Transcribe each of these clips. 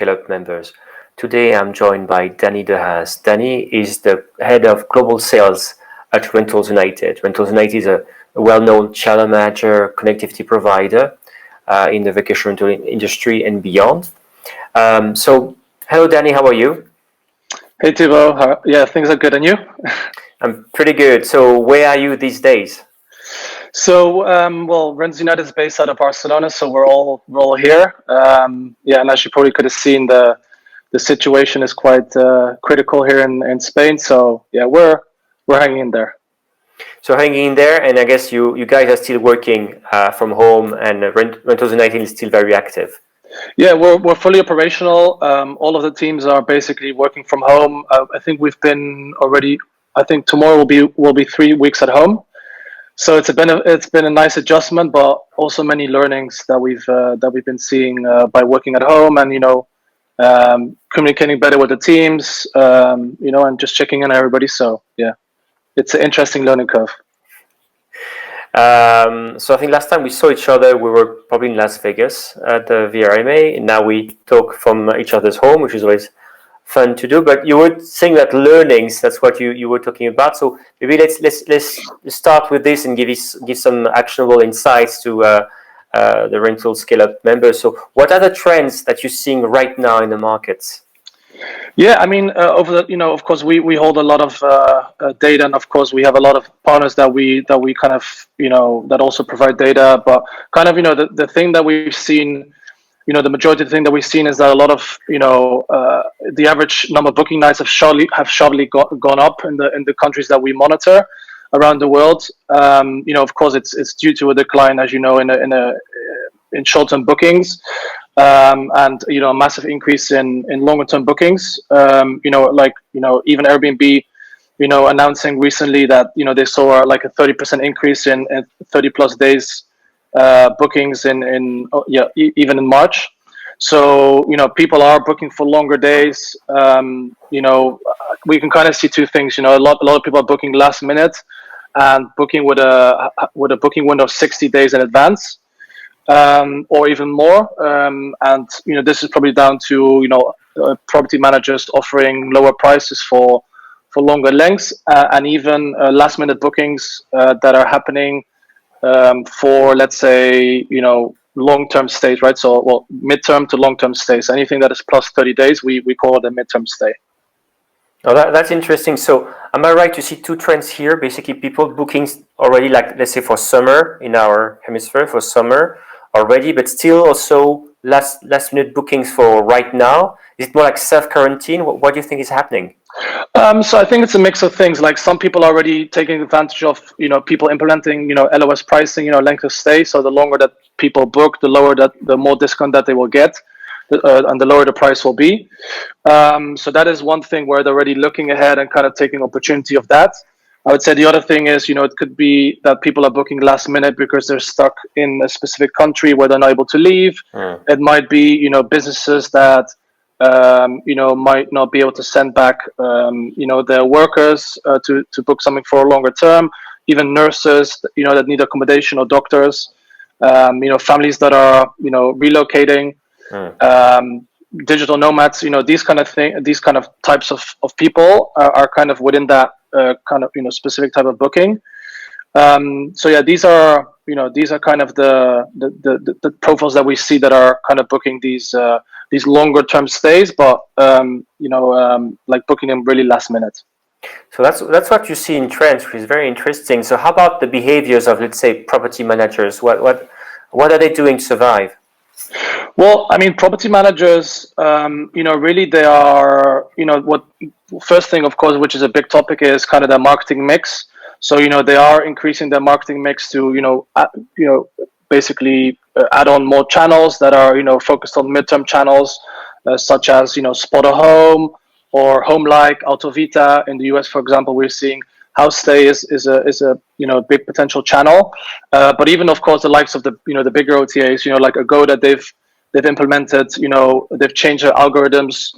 Scale-Up members. Today I'm joined by Danny de Haas. Danny is the head of global sales at Rentals United. Rentals United is a well-known channel manager, connectivity provider in the vacation rental industry and beyond. Hello Danny, how are you? Hey Thibaut, yeah, things are good, and you? I'm pretty good. So where are you these days? Well, Renz United is based out of Barcelona, so we're all here. Yeah, and as you probably could have seen, the situation is quite critical here in Spain. So yeah, we're hanging in there. So hanging in there, and I guess you guys are still working from home, and Rentals United is still very active. Yeah, we're fully operational. All of the teams are basically working from home. I think we've been already. I think tomorrow will be 3 weeks at home. So it's been a nice adjustment, but also many learnings that we've been seeing by working at home, and communicating better with the teams, and just checking in on everybody. So yeah, it's an interesting learning curve. So I think last time we saw each other, we were probably in Las Vegas at the VRMA, and now we talk from each other's home, which is always fun to do. But you were saying that learnings, that's what you were talking about. So maybe let's start with this and give some actionable insights to the rental scale-up members. So what are the trends that you're seeing right now in the markets? Yeah, I mean, of course, we hold a lot of data, and of course, we have a lot of partners that we kind of, that also provide data. But kind of, the thing that we've seen, the majority of the thing that we've seen is that a lot of, the average number of booking nights have sharply gone up in the countries that we monitor around the world. Of course, it's due to a decline, as you know, in short-term bookings. And a massive increase in longer-term bookings. Even Airbnb, announcing recently that they saw like a 30% increase in 30+ days bookings even in March. So people are booking for longer days. We can kind of see two things. A lot of people are booking last minute and booking with a booking window of 60 days in advance. Or even more, and this is probably down to property managers offering lower prices for longer lengths, and even last minute bookings that are happening for, let's say, long-term stays, right? So, well, midterm to long-term stays. Anything that is plus 30 days, we call it a midterm stay. Oh, that's interesting. So am I right to see two trends here? Basically, people booking already, like let's say for summer in our hemisphere, for summer already, but still also last minute bookings for right now. Is it more like self-quarantine? What do you think is happening? So I think it's a mix of things. Like some people are already taking advantage of people implementing LOS pricing, length of stay. So the longer that people book, the more discount that they will get, and the lower the price will be. So that is one thing where they're already looking ahead and kind of taking opportunity of that. I would say the other thing is, it could be that people are booking last minute because they're stuck in a specific country where they're not able to leave. It might be, businesses that, might not be able to send back, their workers to book something for a longer term. Even nurses, that need accommodation, or doctors, families that are, relocating. Digital nomads, these kind of types of people are kind of within that kind of specific type of booking. So yeah, these are kind of the profiles that we see that are kind of booking these longer term stays, but like booking them really last minute. So that's what you see in trends, which is very interesting. So how about the behaviors of, let's say, property managers? What are they doing to survive? Well, I mean, property managers, really they are, what first thing, of course, which is a big topic, is kind of their marketing mix. So, they are increasing their marketing mix to, basically add on more channels that are, focused on midterm channels, such as, Spot a Home or Home Like, Auto Vita. In the US, for example, we're seeing House Stay is a big potential channel. But even, of course, the likes of the bigger OTAs, like Agoda, they've implemented, they've changed their algorithms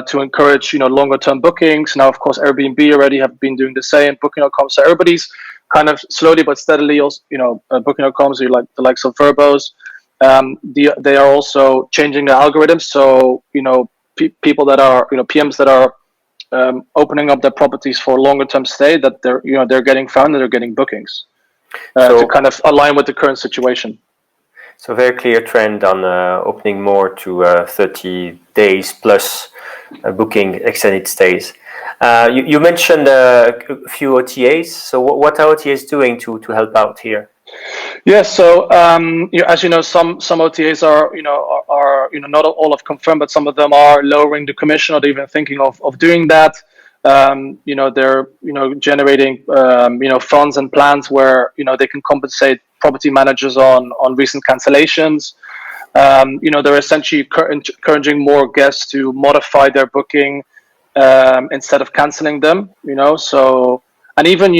to encourage, longer term bookings. Now, of course, Airbnb already have been doing the same, Booking.com. So everybody's kind of slowly but steadily, also, Booking.com, so like the likes of Verbos, they are also changing the algorithms. So people that are PMs that are opening up their properties for longer term stay, that they're getting found and they're getting bookings to kind of align with the current situation. So very clear trend on opening more to 30 days plus booking extended stays. You mentioned a few OTAs. So what are OTAs doing to help out here? Yeah, so as you know, some OTAs are not all have confirmed, but some of them are lowering the commission or they're even thinking of doing that. They're generating funds and plans where they can compensate property managers on recent cancellations. They're essentially encouraging more guests to modify their booking instead of canceling them. So, and even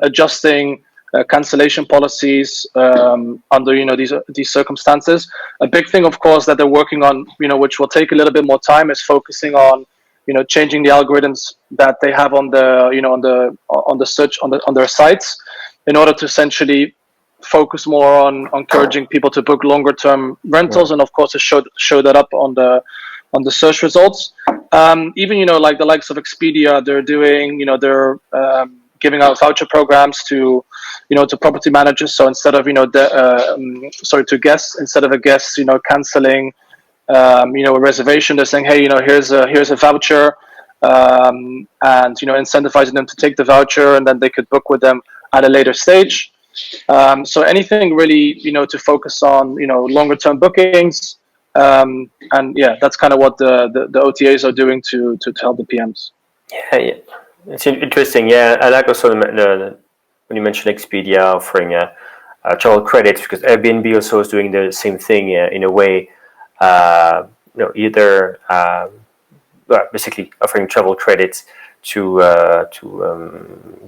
adjusting cancellation policies under these circumstances. A big thing, of course, that they're working on, which will take a little bit more time, is focusing on changing the algorithms that they have on the search on their sites, in order to essentially focus more on encouraging people to book longer term rentals, and of course to show that up on the search results. Even like the likes of Expedia, they're doing they're giving out voucher programs to to property managers. So instead of to guests, instead of a guest canceling a reservation, they're saying, hey, here's a voucher, and incentivizing them to take the voucher, and then they could book with them at a later stage. So anything really to focus on longer term bookings, and yeah, that's kind of what the OTAs are doing to help the PMs. Yeah, it's interesting. Yeah, I like also when you mentioned Expedia offering travel credits, because Airbnb also is doing the same thing in a way. Either basically offering travel credits to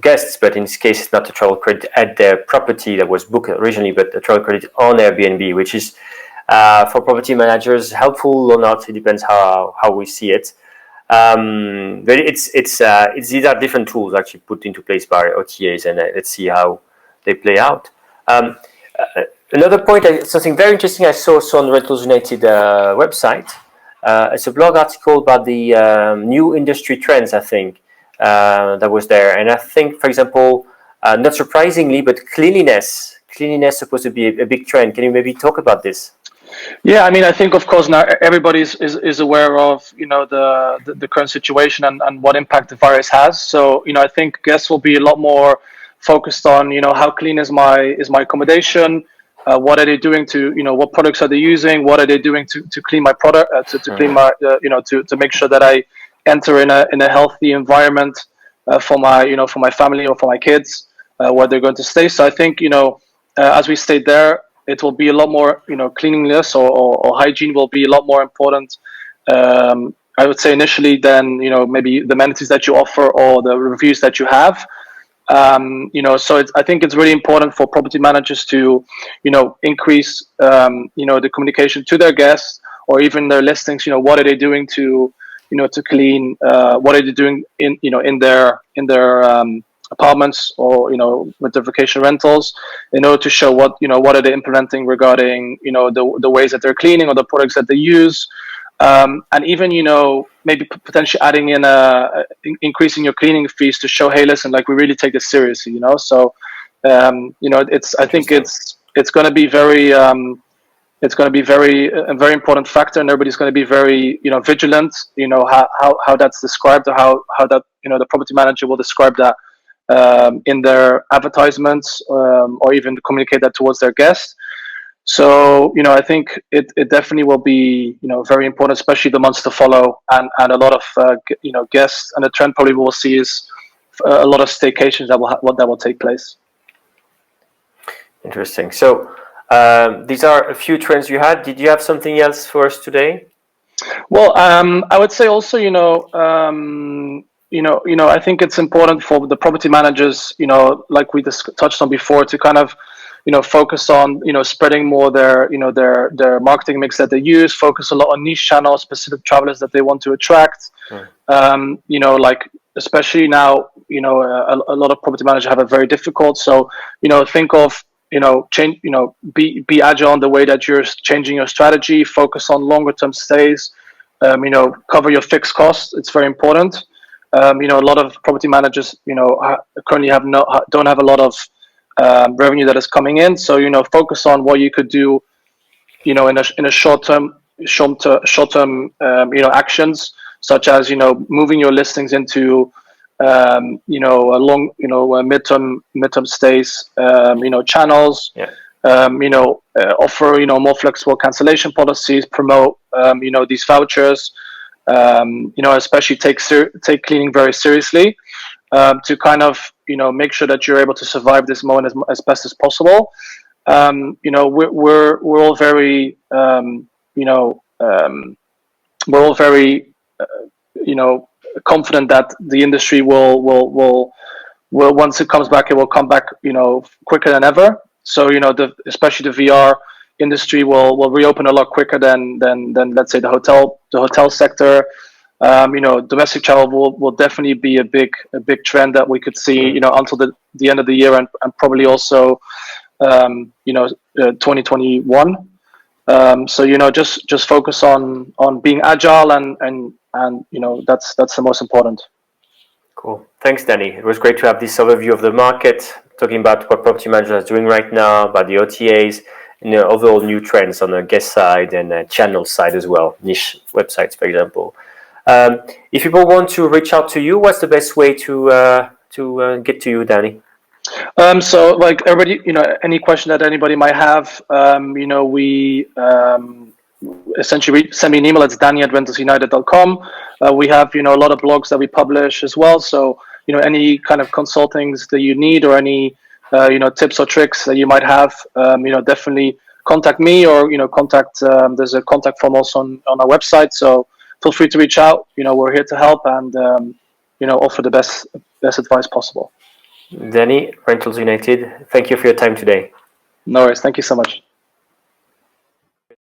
guests, but in this case, it's not a travel credit at their property that was booked originally, but a travel credit on Airbnb, which is for property managers helpful or not. It depends how we see it. But it's these are different tools actually put into place by OTAs, and let's see how they play out. Another point, something very interesting I saw on the Rentals United website. It's a blog article about the new industry trends, I think, that was there. And I think, for example, not surprisingly, but cleanliness is supposed to be a big trend. Can you maybe talk about this? Yeah, I mean, I think, of course, now everybody is aware of the current situation and what impact the virus has. So I think guests will be a lot more focused on how clean is my accommodation, what are they doing to what products are they using, what are they doing to clean my product, to clean my to make sure that I enter in a healthy environment for my family or for my kids where they're going to stay. So I think as we stayed there, it will be a lot more, cleanliness or hygiene will be a lot more important, I would say, initially than, maybe the amenities that you offer or the reviews that you have. So I think it's really important for property managers to, increase, the communication to their guests or even their listings. What are they doing to clean? What are they doing in their apartments or with their vacation rentals, in order to show what are they implementing regarding the ways that they're cleaning or the products that they use, and even maybe potentially adding in increasing your cleaning fees to show, hey, listen, like, we really take this seriously. So it's I think it's going to be very a very important factor, and everybody's going to be very vigilant how that's described, or how that the property manager will describe that in their advertisements, or even communicate that towards their guests. So I think it definitely will be very important, especially the months to follow, and a lot of guests, and the trend probably we'll see is a lot of staycations that will take place. Interesting. So these are a few trends you had. Did you have something else for us today? Well, I would say also I think it's important for the property managers, like we touched on before, to kind of, focus on, spreading more their marketing mix that they use, focus a lot on niche channels, specific travelers that they want to attract. Like, especially now, a lot of property managers have it very difficult. So, think of, change, be agile in the way that you're changing your strategy. Focus on longer term stays. Cover your fixed costs. It's very important. A lot of property managers, currently don't have a lot of revenue that is coming in. So focus on what you could do, in a short term, actions, such as moving your listings into a long, midterm stays, channels. Yeah. Offer more flexible cancellation policies, promote these vouchers, especially take cleaning very seriously, to kind of make sure that you're able to survive this moment as best as possible. We're all very confident that the industry will once it comes back, it will come back quicker than ever. So especially the VR industry will reopen a lot quicker than let's say the hotel sector. Domestic travel will definitely be a big trend that we could see until the end of the year, and probably also 2021. So just focus on being agile, and that's the most important. Cool. Thanks, Danny. It was great to have this overview of the market, talking about what property managers are doing right now, about the OTAs, and overall new trends on the guest side and channel side as well, niche websites, for example. If people want to reach out to you, what's the best way to get to you, Danny? So like everybody, any question that anybody might have, we essentially send me an email. It's danny@rentalsunited.com. We have, a lot of blogs that we publish as well. So, any kind of consultings that you need, or any, tips or tricks that you might have, definitely contact me, or, contact, there's a contact form also on our website. So feel free to reach out. We're here to help, and, offer the best advice possible. Danny, Rentals United, thank you for your time today. No worries. Thank you so much.